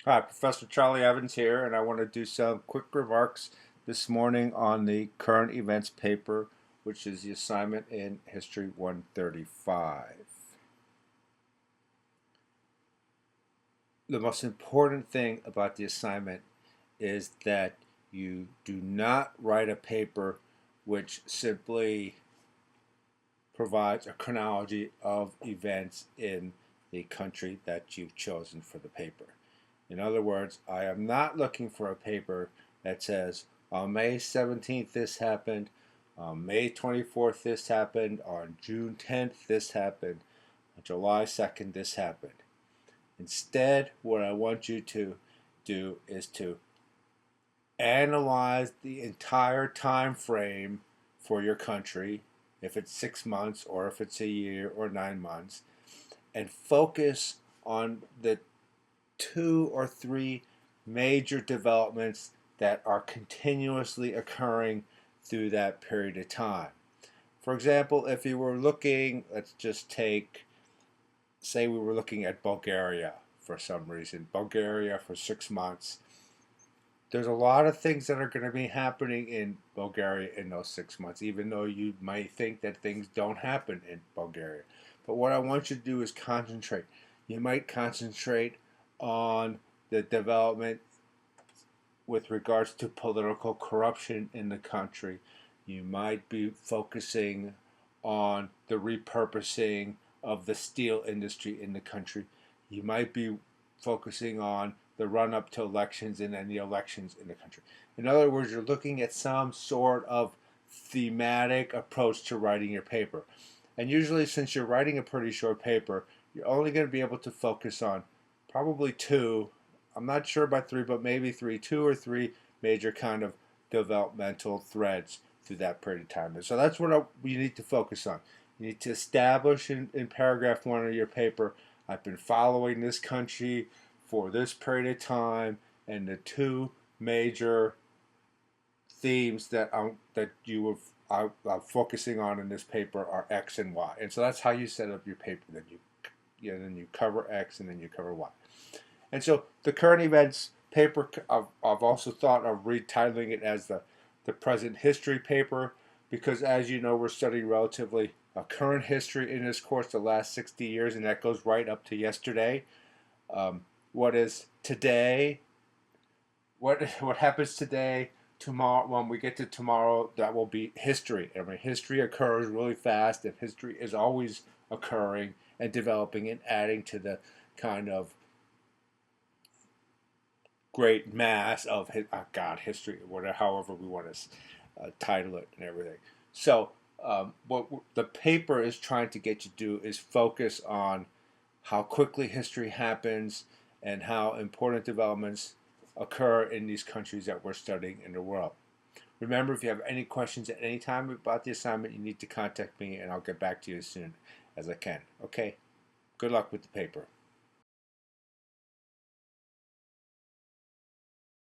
Hi, Professor Charlie Evans here, and I want to do some quick remarks this morning on the current events paper, which is the assignment in History 135. The most important thing about the assignment is that you do not write a paper which simply provides a chronology of events in the country that you've chosen for the paper. In other words, I am not looking for a paper that says on May 17th this happened, on May 24th this happened, on June 10th this happened, on July 2nd this happened. Instead, what I want you to do is to analyze the entire time frame for your country, if it's 6 months or if it's a year or 9 months, and focus on the 2 or 3 major developments that are continuously occurring through that period of time. For example, if you were looking, let's just say we were looking at Bulgaria for some reason, Bulgaria for 6 months. There's a lot of things that are going to be happening in Bulgaria in those 6 months, even though you might think that things don't happen in Bulgaria. But what I want you to do is concentrate. You might concentrate on the development with regards to political corruption in the country. You might be focusing on the repurposing of the steel industry in the country. You might be focusing on the run up to elections and then the elections in the country. In other words, you're looking at some sort of thematic approach to writing your paper. And usually, since you're writing a pretty short paper, you're only going to be able to focus on probably two, I'm not sure about three, but maybe three, 2 or 3 major kind of developmental threads through that period of time. And so that's what you need to focus on. You need to establish in paragraph 1 of your paper, I've been following this country for this period of time, and the 2 major themes that I'm focusing on in this paper are X and Y. And so that's how you set up your paper. Then you cover X and then you cover Y. And so the current events paper, I've also thought of retitling it as the present history paper, because as you know, we're studying relatively current history in this course, the last 60 years, and that goes right up to yesterday. What is today? What happens today? Tomorrow, when we get to tomorrow, that will be history. I mean, history occurs really fast, and history is always occurring and developing and adding to the kind of great mass of history, whatever, however we want to title it and everything. So, what the paper is trying to get you to do is focus on how quickly history happens and how important developments occur in these countries that we're studying in the world. Remember, if you have any questions at any time about the assignment, you need to contact me and I'll get back to you as soon as I can. Okay? Good luck with the paper.